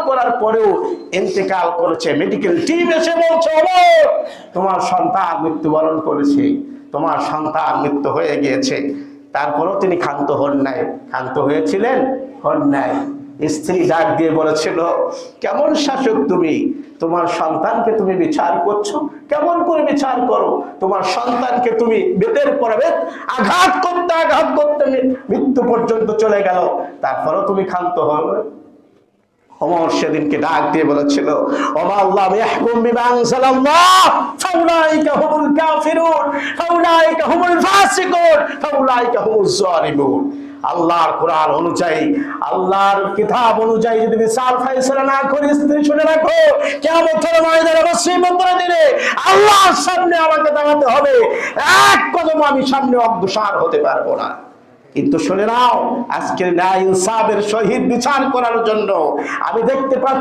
করার পরেও ইন্তেকাল করেছে, মেডিকেল টিম এসে বলছে ওমর তোমার সন্তান মৃত্যুবরণ করেছে, তোমার সন্তান মৃত্যু হয়ে গিয়েছে। তারপরেও তিনি ক্ষান্ত হন নাই। ক্ষান্ত হয়েছিলেন? হন নাই। স্ত্রী ডাক দিয়ে বলেছিল, কেমন শাসক তুমি, তোমার সন্তানকে তুমি বিচার করছো, কেমন করে বিচার করো? তোমার সন্তানকে তুমি বেতের পর বেত আঘাত করতে মৃত্যু পর্যন্ত চলে গেল, তারপরেও তুমি ক্ষান্ত হবে? ওমর সেদিনকে ডাক দিয়ে বলেছিল, ওমা আল্লাহ ইয়াহকুম বিমা আনজালাল্লাহ ফাউলাইকা হুমুল কাফিরুন ফাউলাইকা হুমুল ফাসিকুন ফাউলাইকা হুমুজ জালিমুন। আল্লাহর কোরআন অনুযায়ী, আল্লাহর কিতাব অনুযায়ী যদি বিচার ফয়সালা না করি, স্ত্রী শুনে রাখো, কিয়ামতের ময়দানে মুসিবতের দিনে আল্লাহর সামনে আমাকে দাঁড়াতে হবে, এক কদম আমি সামনে অগ্রসর হতে পারবো না। কিন্তু শুনে নাও, আজকের ন্যায় ইনসাফের সহিত বিচার করার জন্য আমি দেখতে পাচ্ছি